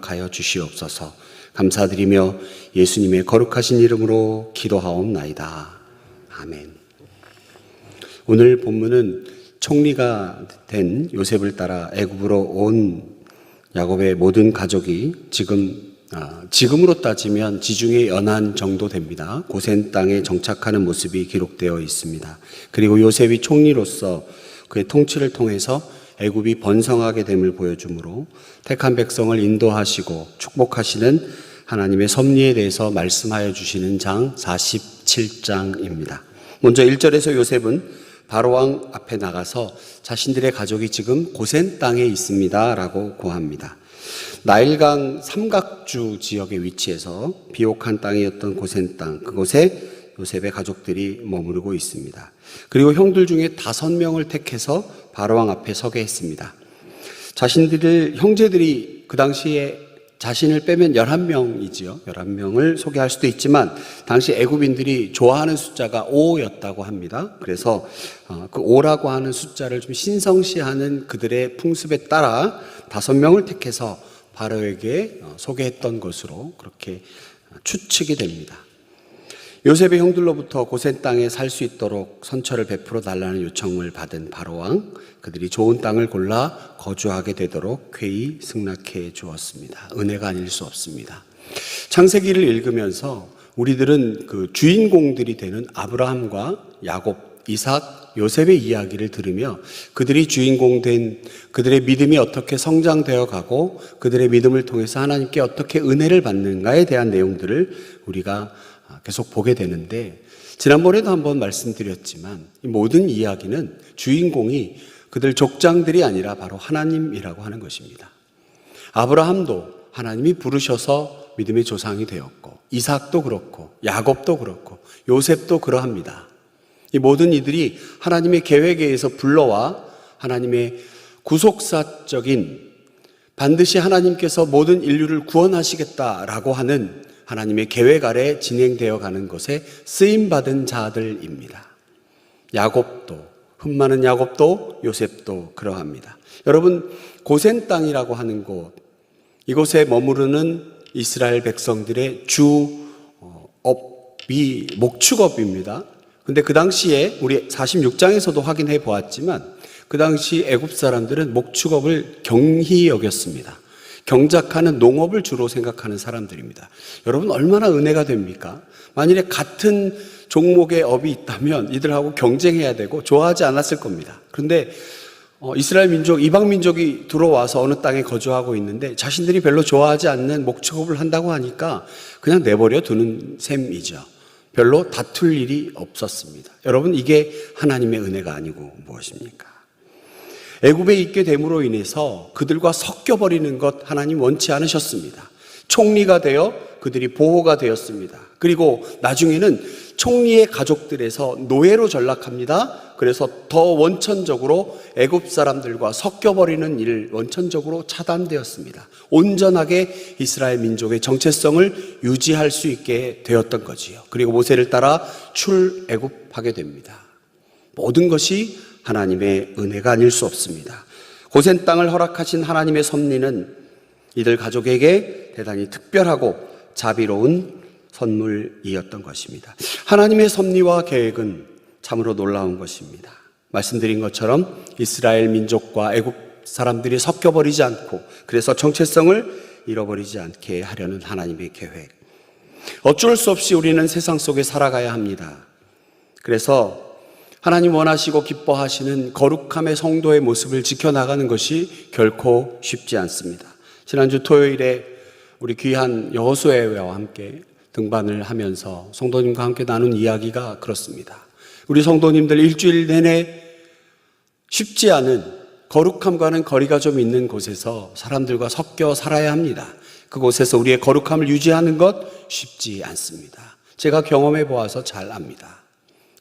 가여 주시옵소서. 감사드리며 예수님의 거룩하신 이름으로 기도하옵나이다. 아멘. 오늘 본문은 총리가 된 요셉을 따라 애굽으로 온 야곱의 모든 가족이 지금으로 따지면 지중해 연안 정도 됩니다. 고센 땅에 정착하는 모습이 기록되어 있습니다. 그리고 요셉이 총리로서 그의 통치를 통해서 애굽이 번성하게 됨을 보여주므로 택한 백성을 인도하시고 축복하시는 하나님의 섭리에 대해서 말씀하여 주시는 장 47장입니다. 먼저 1절에서 요셉은 바로왕 앞에 나가서 자신들의 가족이 지금 고센 땅에 있습니다 라고 고합니다. 나일강 삼각주 지역에 위치해서 비옥한 땅이었던 고센 땅, 그곳에 요셉의 가족들이 머무르고 있습니다. 그리고 형들 중에 5명을 택해서 바로왕 앞에 서게 했습니다. 형제들이 그 당시에 자신을 빼면 11명이지요. 11명을 소개할 수도 있지만 당시 애굽인들이 좋아하는 숫자가 5였다고 합니다. 그래서 그 5라고 하는 숫자를 좀 신성시하는 그들의 풍습에 따라 5명을 택해서 바로에게 소개했던 것으로 그렇게 추측이 됩니다. 요셉의 형들로부터 고센 땅에 살 수 있도록 선처를 베풀어 달라는 요청을 받은 바로왕, 그들이 좋은 땅을 골라 거주하게 되도록 쾌히 승낙해 주었습니다. 은혜가 아닐 수 없습니다. 창세기를 읽으면서 우리들은 그 주인공들이 되는 아브라함과 야곱, 이삭, 요셉의 이야기를 들으며 그들이 주인공 된 그들의 믿음이 어떻게 성장되어 가고 그들의 믿음을 통해서 하나님께 어떻게 은혜를 받는가에 대한 내용들을 우리가 계속 보게 되는데, 지난번에도 한번 말씀드렸지만 이 모든 이야기는 주인공이 그들 족장들이 아니라 바로 하나님이라고 하는 것입니다. 아브라함도 하나님이 부르셔서 믿음의 조상이 되었고, 이삭도 그렇고, 야곱도 그렇고, 요셉도 그러합니다. 이 모든 이들이 하나님의 계획에 의해서 불러와 하나님의 구속사적인, 반드시 하나님께서 모든 인류를 구원하시겠다라고 하는 하나님의 계획 아래 진행되어 가는 것에 쓰임받은 자들입니다. 야곱도, 흠 많은 야곱도, 요셉도 그러합니다. 여러분, 고센 땅이라고 하는 곳, 이곳에 머무르는 이스라엘 백성들의 주 업이 목축업입니다. 근데 그 당시에 우리 46장에서도 확인해 보았지만 그 당시 애굽 사람들은 목축업을 경히 여겼습니다. 경작하는 농업을 주로 생각하는 사람들입니다. 여러분, 얼마나 은혜가 됩니까? 만일에 같은 종목의 업이 있다면 이들하고 경쟁해야 되고 좋아하지 않았을 겁니다. 그런데 이스라엘 민족, 이방 민족이 들어와서 어느 땅에 거주하고 있는데 자신들이 별로 좋아하지 않는 목축업을 한다고 하니까 그냥 내버려 두는 셈이죠. 별로 다툴 일이 없었습니다. 여러분, 이게 하나님의 은혜가 아니고 무엇입니까? 애굽에 있게 됨으로 인해서 그들과 섞여버리는 것 하나님 원치 않으셨습니다. 총리가 되어 그들이 보호가 되었습니다. 그리고 나중에는 총리의 가족들에서 노예로 전락합니다. 그래서 더 원천적으로 애굽 사람들과 섞여버리는 일 원천적으로 차단되었습니다. 온전하게 이스라엘 민족의 정체성을 유지할 수 있게 되었던 거지요. 그리고 모세를 따라 출애굽하게 됩니다. 모든 것이 하나님의 은혜가 아닐 수 없습니다. 고센 땅을 허락하신 하나님의 섭리는 이들 가족에게 대단히 특별하고 자비로운 선물이었던 것입니다. 하나님의 섭리와 계획은 참으로 놀라운 것입니다. 말씀드린 것처럼 이스라엘 민족과 애굽 사람들이 섞여버리지 않고, 그래서 정체성을 잃어버리지 않게 하려는 하나님의 계획. 어쩔 수 없이 우리는 세상 속에 살아가야 합니다. 그래서 하나님 원하시고 기뻐하시는 거룩함의 성도의 모습을 지켜나가는 것이 결코 쉽지 않습니다. 지난주 토요일에 우리 귀한 여호수아와 함께 등반을 하면서 성도님과 함께 나눈 이야기가 그렇습니다. 우리 성도님들 일주일 내내 쉽지 않은, 거룩함과는 거리가 좀 있는 곳에서 사람들과 섞여 살아야 합니다. 그곳에서 우리의 거룩함을 유지하는 것 쉽지 않습니다. 제가 경험해 보아서 잘 압니다.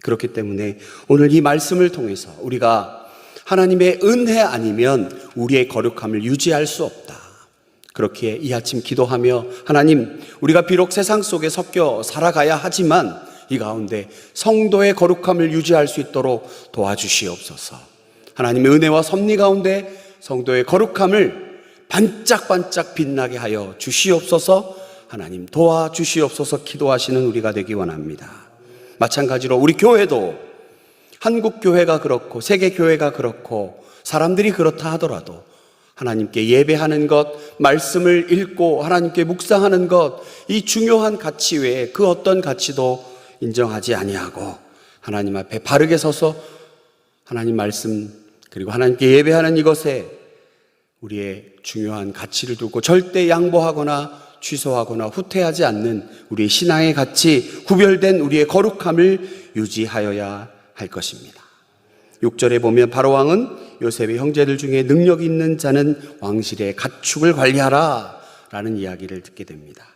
그렇기 때문에 오늘 이 말씀을 통해서 우리가 하나님의 은혜 아니면 우리의 거룩함을 유지할 수 없다, 그렇게 이 아침 기도하며, 하나님, 우리가 비록 세상 속에 섞여 살아가야 하지만 이 가운데 성도의 거룩함을 유지할 수 있도록 도와주시옵소서. 하나님의 은혜와 섭리 가운데 성도의 거룩함을 반짝반짝 빛나게 하여 주시옵소서. 하나님 도와주시옵소서 기도하시는 우리가 되기 원합니다. 마찬가지로 우리 교회도, 한국 교회가 그렇고 세계 교회가 그렇고 사람들이 그렇다 하더라도 하나님께 예배하는 것, 말씀을 읽고 하나님께 묵상하는 것, 이 중요한 가치 외에 그 어떤 가치도 인정하지 아니하고 하나님 앞에 바르게 서서 하나님 말씀 그리고 하나님께 예배하는 이것에 우리의 중요한 가치를 두고 절대 양보하거나 취소하거나 후퇴하지 않는 우리의 신앙의 가치, 구별된 우리의 거룩함을 유지하여야 할 것입니다. 6절에 보면 바로왕은 요셉의 형제들 중에 능력 있는 자는 왕실의 가축을 관리하라 라는 이야기를 듣게 됩니다.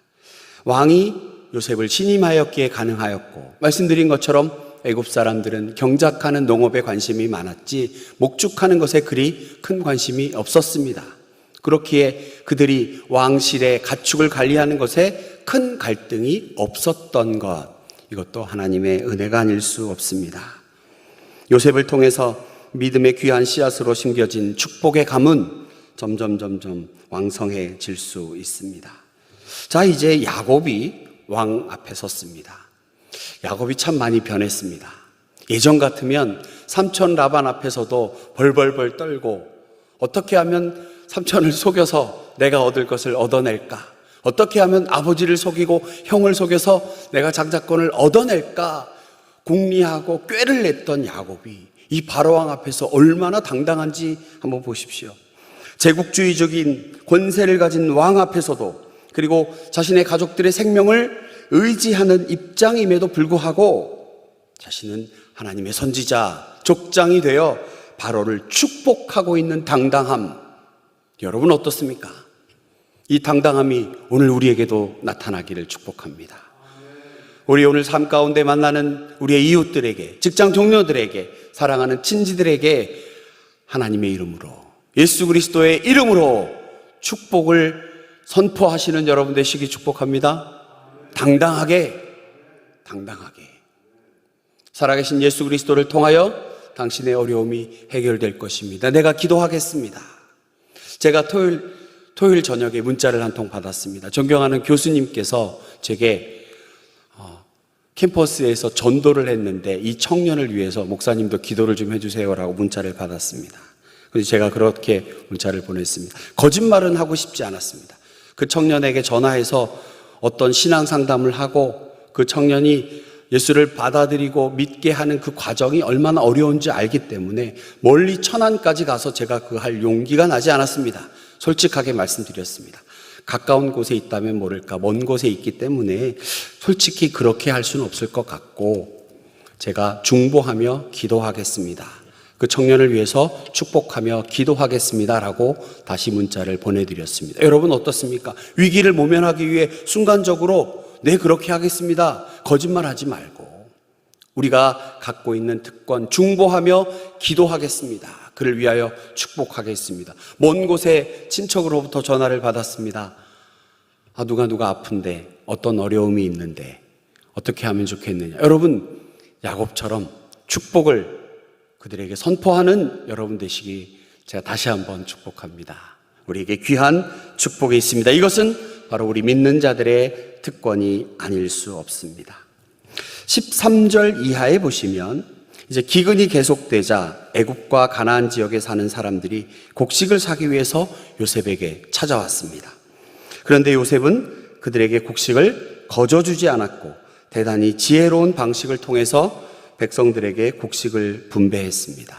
왕이 요셉을 신임하였기에 가능하였고, 말씀드린 것처럼 애굽 사람들은 경작하는 농업에 관심이 많았지 목축하는 것에 그리 큰 관심이 없었습니다. 그렇기에 그들이 왕실의 가축을 관리하는 것에 큰 갈등이 없었던 것, 이것도 하나님의 은혜가 아닐 수 없습니다. 요셉을 통해서 믿음의 귀한 씨앗으로 심겨진 축복의 가문 점점 왕성해질 수 있습니다. 자, 이제 야곱이 왕 앞에 섰습니다. 야곱이 참 많이 변했습니다. 예전 같으면 삼촌 라반 앞에서도 벌벌벌 떨고 어떻게 하면 삼촌을 속여서 내가 얻을 것을 얻어낼까? 어떻게 하면 아버지를 속이고 형을 속여서 내가 장자권을 얻어낼까? 궁리하고 꾀를 냈던 야곱이 이 바로왕 앞에서 얼마나 당당한지 한번 보십시오. 제국주의적인 권세를 가진 왕 앞에서도, 그리고 자신의 가족들의 생명을 의지하는 입장임에도 불구하고 자신은 하나님의 선지자, 족장이 되어 바로를 축복하고 있는 당당함, 여러분 어떻습니까? 이 당당함이 오늘 우리에게도 나타나기를 축복합니다. 우리 오늘 삶 가운데 만나는 우리의 이웃들에게, 직장 동료들에게, 사랑하는 친지들에게 하나님의 이름으로, 예수 그리스도의 이름으로 축복을 선포하시는 여러분 되시기 축복합니다. 당당하게 살아계신 예수 그리스도를 통하여 당신의 어려움이 해결될 것입니다. 내가 기도하겠습니다. 제가 토요일 저녁에 문자를 한 통 받았습니다. 존경하는 교수님께서 제게 캠퍼스에서 전도를 했는데 이 청년을 위해서 목사님도 기도를 좀 해주세요라고 문자를 받았습니다. 그래서 제가 그렇게 문자를 보냈습니다. 거짓말은 하고 싶지 않았습니다. 그 청년에게 전화해서 어떤 신앙 상담을 하고 그 청년이 예수를 받아들이고 믿게 하는 그 과정이 얼마나 어려운지 알기 때문에 멀리 천안까지 가서 제가 그 할 용기가 나지 않았습니다. 솔직하게 말씀드렸습니다. 가까운 곳에 있다면 모를까 먼 곳에 있기 때문에 솔직히 그렇게 할 수는 없을 것 같고 제가 중보하며 기도하겠습니다. 그 청년을 위해서 축복하며 기도하겠습니다 라고 다시 문자를 보내드렸습니다. 여러분 어떻습니까? 위기를 모면하기 위해 순간적으로 네 그렇게 하겠습니다, 거짓말하지 말고 우리가 갖고 있는 특권 중보하며 기도하겠습니다. 그를 위하여 축복하겠습니다. 먼 곳에 친척으로부터 전화를 받았습니다. 누가 아픈데 어떤 어려움이 있는데 어떻게 하면 좋겠느냐. 여러분 야곱처럼 축복을 그들에게 선포하는 여러분 되시기 제가 다시 한번 축복합니다. 우리에게 귀한 축복이 있습니다. 이것은 바로 우리 믿는 자들의 특권이 아닐 수 없습니다. 13절 이하에 보시면 이제 기근이 계속되자 애굽과 가나안 지역에 사는 사람들이 곡식을 사기 위해서 요셉에게 찾아왔습니다. 그런데 요셉은 그들에게 곡식을 거저주지 않았고 대단히 지혜로운 방식을 통해서 백성들에게 곡식을 분배했습니다.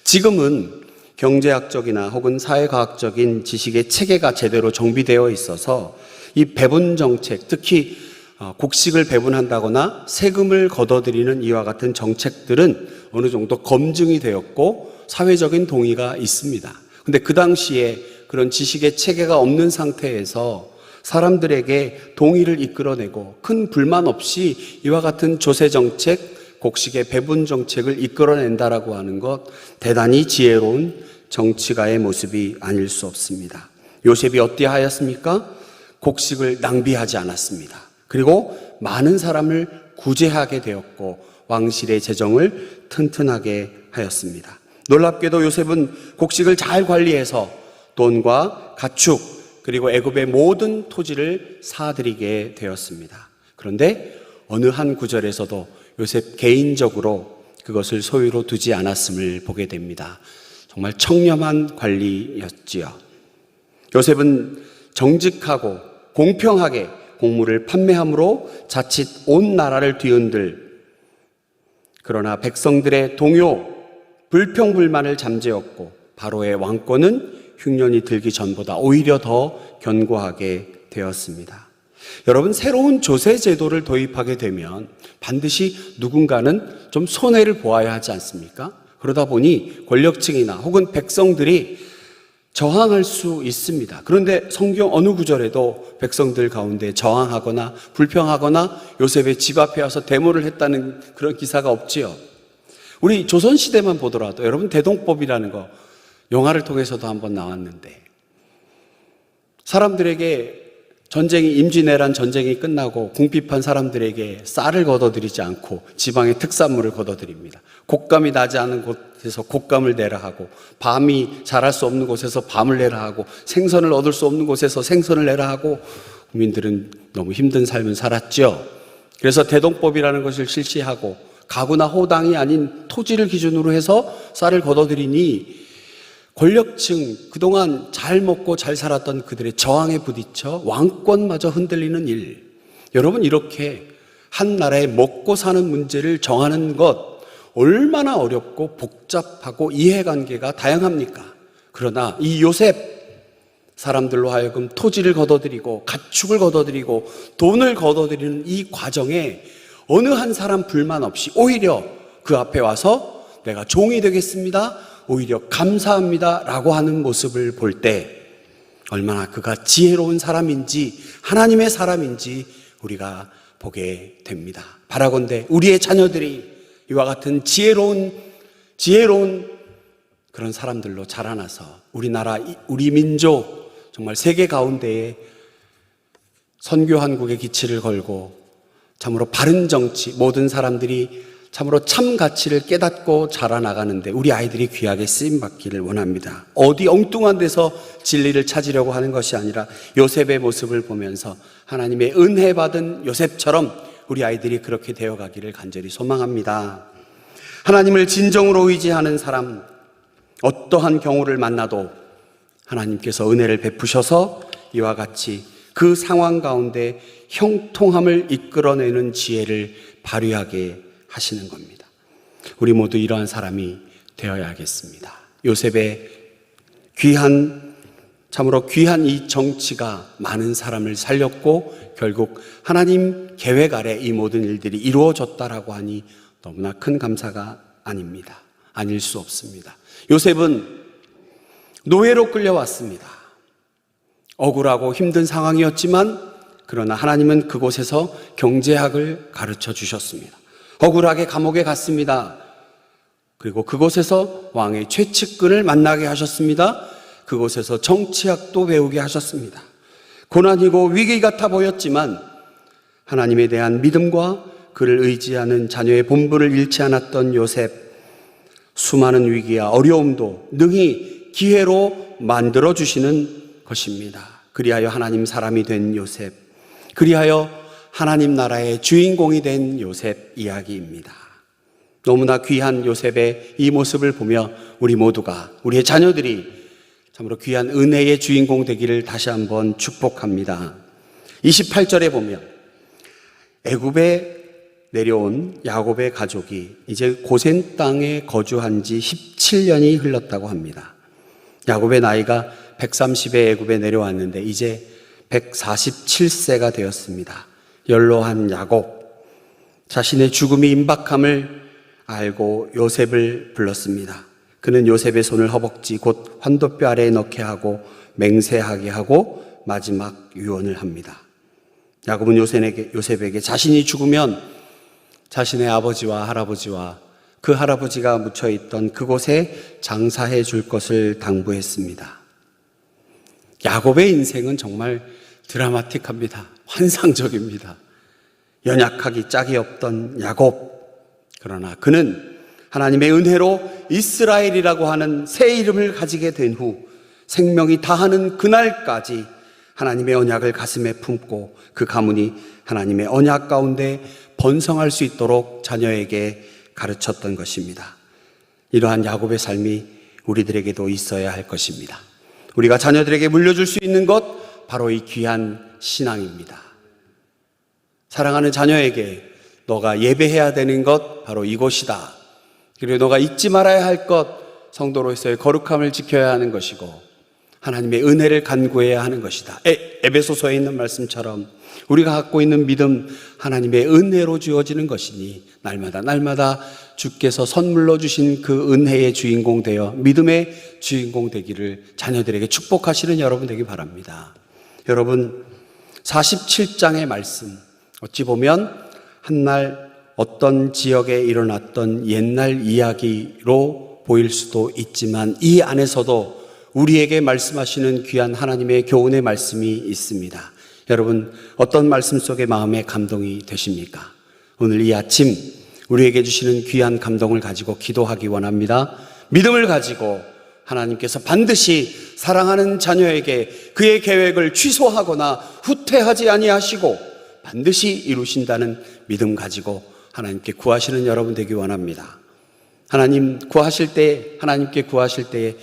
지금은 경제학적이나 혹은 사회과학적인 지식의 체계가 제대로 정비되어 있어서 이 배분 정책, 특히 곡식을 배분한다거나 세금을 걷어들이는 이와 같은 정책들은 어느 정도 검증이 되었고 사회적인 동의가 있습니다. 그런데 그 당시에 그런 지식의 체계가 없는 상태에서 사람들에게 동의를 이끌어내고 큰 불만 없이 이와 같은 조세 정책, 곡식의 배분 정책을 이끌어낸다라고 하는 것 대단히 지혜로운 정치가의 모습이 아닐 수 없습니다. 요셉이 어찌하였습니까? 곡식을 낭비하지 않았습니다. 그리고 많은 사람을 구제하게 되었고 왕실의 재정을 튼튼하게 하였습니다. 놀랍게도 요셉은 곡식을 잘 관리해서 돈과 가축 그리고 애굽의 모든 토지를 사들이게 되었습니다. 그런데 어느 한 구절에서도 요셉 개인적으로 그것을 소유로 두지 않았음을 보게 됩니다. 정말 청렴한 관리였지요. 요셉은 정직하고 공평하게 곡물을 판매함으로 자칫 온 나라를 뒤흔들, 그러나 백성들의 동요, 불평불만을 잠재웠고 바로의 왕권은 흉년이 들기 전보다 오히려 더 견고하게 되었습니다. 여러분, 새로운 조세 제도를 도입하게 되면 반드시 누군가는 좀 손해를 보아야 하지 않습니까? 그러다 보니 권력층이나 혹은 백성들이 저항할 수 있습니다. 그런데 성경 어느 구절에도 백성들 가운데 저항하거나 불평하거나 요셉의 집 앞에 와서 데모를 했다는 그런 기사가 없지요. 우리 조선시대만 보더라도 여러분, 대동법이라는 거 영화를 통해서도 한번 나왔는데, 사람들에게 전쟁이, 임진왜란 전쟁이 끝나고 궁핍한 사람들에게 쌀을 걷어들이지 않고 지방의 특산물을 걷어들입니다. 곶감이 나지 않은 곳에서 곶감을 내라 하고, 밤이 자랄 수 없는 곳에서 밤을 내라 하고, 생선을 얻을 수 없는 곳에서 생선을 내라 하고, 국민들은 너무 힘든 삶을 살았죠. 그래서 대동법이라는 것을 실시하고 가구나 호당이 아닌 토지를 기준으로 해서 쌀을 걷어들이니 권력층, 그동안 잘 먹고 잘 살았던 그들의 저항에 부딪혀 왕권마저 흔들리는 일. 여러분, 이렇게 한 나라의 먹고 사는 문제를 정하는 것 얼마나 어렵고 복잡하고 이해관계가 다양합니까? 그러나 이 요셉, 사람들로 하여금 토지를 걷어들이고 가축을 걷어들이고 돈을 걷어들이는 이 과정에 어느 한 사람 불만 없이 오히려 그 앞에 와서 내가 종이 되겠습니다, 오히려 감사합니다 라고 하는 모습을 볼 때 얼마나 그가 지혜로운 사람인지 하나님의 사람인지 우리가 보게 됩니다. 바라건대 우리의 자녀들이 이와 같은 지혜로운 그런 사람들로 자라나서 우리나라, 우리 민족 정말 세계 가운데에 선교한국의 기치를 걸고 참으로 바른 정치, 모든 사람들이 참으로 참 가치를 깨닫고 자라나가는데 우리 아이들이 귀하게 쓰임받기를 원합니다. 어디 엉뚱한 데서 진리를 찾으려고 하는 것이 아니라 요셉의 모습을 보면서 하나님의 은혜 받은 요셉처럼 우리 아이들이 그렇게 되어가기를 간절히 소망합니다. 하나님을 진정으로 의지하는 사람, 어떠한 경우를 만나도 하나님께서 은혜를 베푸셔서 이와 같이 그 상황 가운데 형통함을 이끌어내는 지혜를 발휘하게 하시는 겁니다. 우리 모두 이러한 사람이 되어야겠습니다. 요셉의 참으로 귀한 이 정치가 많은 사람을 살렸고 결국 하나님 계획 아래 이 모든 일들이 이루어졌다라고 하니 너무나 큰 감사가 아닐 수 없습니다. 요셉은 노예로 끌려왔습니다. 억울하고 힘든 상황이었지만 그러나 하나님은 그곳에서 경제학을 가르쳐 주셨습니다. 억울하게 감옥에 갔습니다. 그리고 그곳에서 왕의 최측근을 만나게 하셨습니다. 그곳에서 정치학도 배우게 하셨습니다. 고난이고 위기 같아 보였지만 하나님에 대한 믿음과 그를 의지하는 자녀의 본분을 잃지 않았던 요셉, 수많은 위기와 어려움도 능히 기회로 만들어주시는 것입니다. 그리하여 하나님 사람이 된 요셉, 그리하여 하나님 나라의 주인공이 된 요셉 이야기입니다. 너무나 귀한 요셉의 이 모습을 보며 우리 모두가, 우리의 자녀들이 참으로 귀한 은혜의 주인공 되기를 다시 한번 축복합니다. 28절에 보면 애굽에 내려온 야곱의 가족이 이제 고센 땅에 거주한 지 17년이 흘렀다고 합니다. 야곱의 나이가 130에 애굽에 내려왔는데 이제 147세가 되었습니다. 연로한 야곱, 자신의 죽음이 임박함을 알고 요셉을 불렀습니다. 그는 요셉의 손을 허벅지 곧 환도뼈 아래에 넣게 하고 맹세하게 하고 마지막 유언을 합니다. 야곱은 요셉에게 자신이 죽으면 자신의 아버지와 할아버지와 그 할아버지가 묻혀있던 그곳에 장사해 줄 것을 당부했습니다. 야곱의 인생은 정말 드라마틱합니다. 환상적입니다. 연약하기 짝이 없던 야곱, 그러나 그는 하나님의 은혜로 이스라엘이라고 하는 새 이름을 가지게 된 후 생명이 다하는 그날까지 하나님의 언약을 가슴에 품고 그 가문이 하나님의 언약 가운데 번성할 수 있도록 자녀에게 가르쳤던 것입니다. 이러한 야곱의 삶이 우리들에게도 있어야 할 것입니다. 우리가 자녀들에게 물려줄 수 있는 것, 바로 이 귀한 신앙입니다. 사랑하는 자녀에게 너가 예배해야 되는 것, 바로 이곳이다. 그리고 너가 잊지 말아야 할 것, 성도로서의 거룩함을 지켜야 하는 것이고 하나님의 은혜를 간구해야 하는 것이다. 에베소서에 있는 말씀처럼 우리가 갖고 있는 믿음, 하나님의 은혜로 주어지는 것이니 날마다 주께서 선물로 주신 그 은혜의 주인공 되어 믿음의 주인공 되기를 자녀들에게 축복하시는 여러분 되기 바랍니다. 여러분, 47장의 말씀, 어찌 보면 한날 어떤 지역에 일어났던 옛날 이야기로 보일 수도 있지만 이 안에서도 우리에게 말씀하시는 귀한 하나님의 교훈의 말씀이 있습니다. 여러분, 어떤 말씀 속에 마음에 감동이 되십니까? 오늘 이 아침 우리에게 주시는 귀한 감동을 가지고 기도하기 원합니다. 믿음을 가지고 하나님께서 반드시 사랑하는 자녀에게 그의 계획을 취소하거나 후퇴하지 아니하시고 반드시 이루신다는 믿음 가지고 하나님께 구하시는 여러분 되기 원합니다. 하나님께 구하실 때에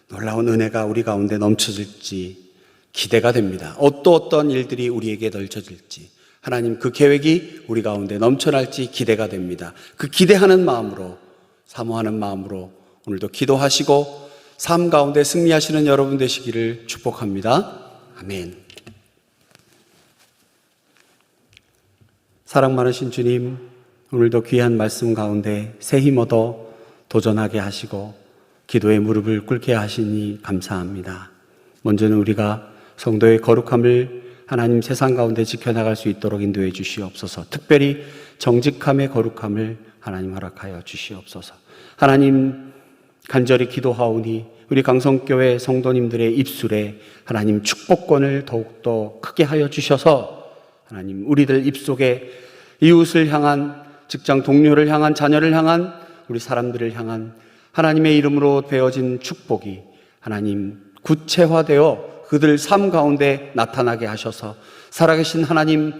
놀라운 은혜가 우리 가운데 넘쳐질지 기대가 됩니다. 어떤 일들이 우리에게 펼쳐질지 하나님 그 계획이 우리 가운데 넘쳐날지 기대가 됩니다. 그 기대하는 마음으로, 사모하는 마음으로 오늘도 기도하시고 삶 가운데 승리하시는 여러분 되시기를 축복합니다. 아멘. 사랑 많으신 주님, 오늘도 귀한 말씀 가운데 새 힘 얻어 도전하게 하시고 기도의 무릎을 꿇게 하시니 감사합니다. 먼저는 우리가 성도의 거룩함을 하나님 세상 가운데 지켜나갈 수 있도록 인도해 주시옵소서. 특별히 정직함의 거룩함을 하나님 허락하여 주시옵소서. 하나님 간절히 기도하오니 우리 강성교회 성도님들의 입술에 하나님 축복권을 더욱더 크게 하여 주셔서 하나님 우리들 입속에 이웃을 향한, 직장 동료를 향한, 자녀를 향한, 우리 사람들을 향한 하나님의 이름으로 되어진 축복이 하나님 구체화되어 그들 삶 가운데 나타나게 하셔서 살아계신 하나님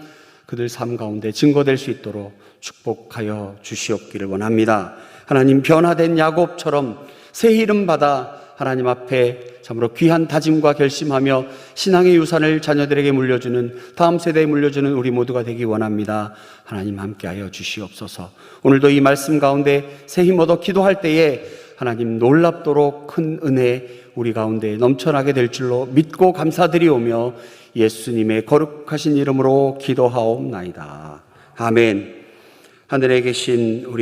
그들 삶 가운데 증거될 수 있도록 축복하여 주시옵기를 원합니다. 하나님 변화된 야곱처럼 새 이름 받아 하나님 앞에 참으로 귀한 다짐과 결심하며 신앙의 유산을 자녀들에게 물려주는, 다음 세대에 물려주는 우리 모두가 되기 원합니다. 하나님 함께하여 주시옵소서. 오늘도 이 말씀 가운데 새 힘 얻어 기도할 때에 하나님 놀랍도록 큰 은혜 우리 가운데 넘쳐나게 될 줄로 믿고 감사드리오며 예수님의 거룩하신 이름으로 기도하옵나이다. 아멘. 하늘에 계신 우리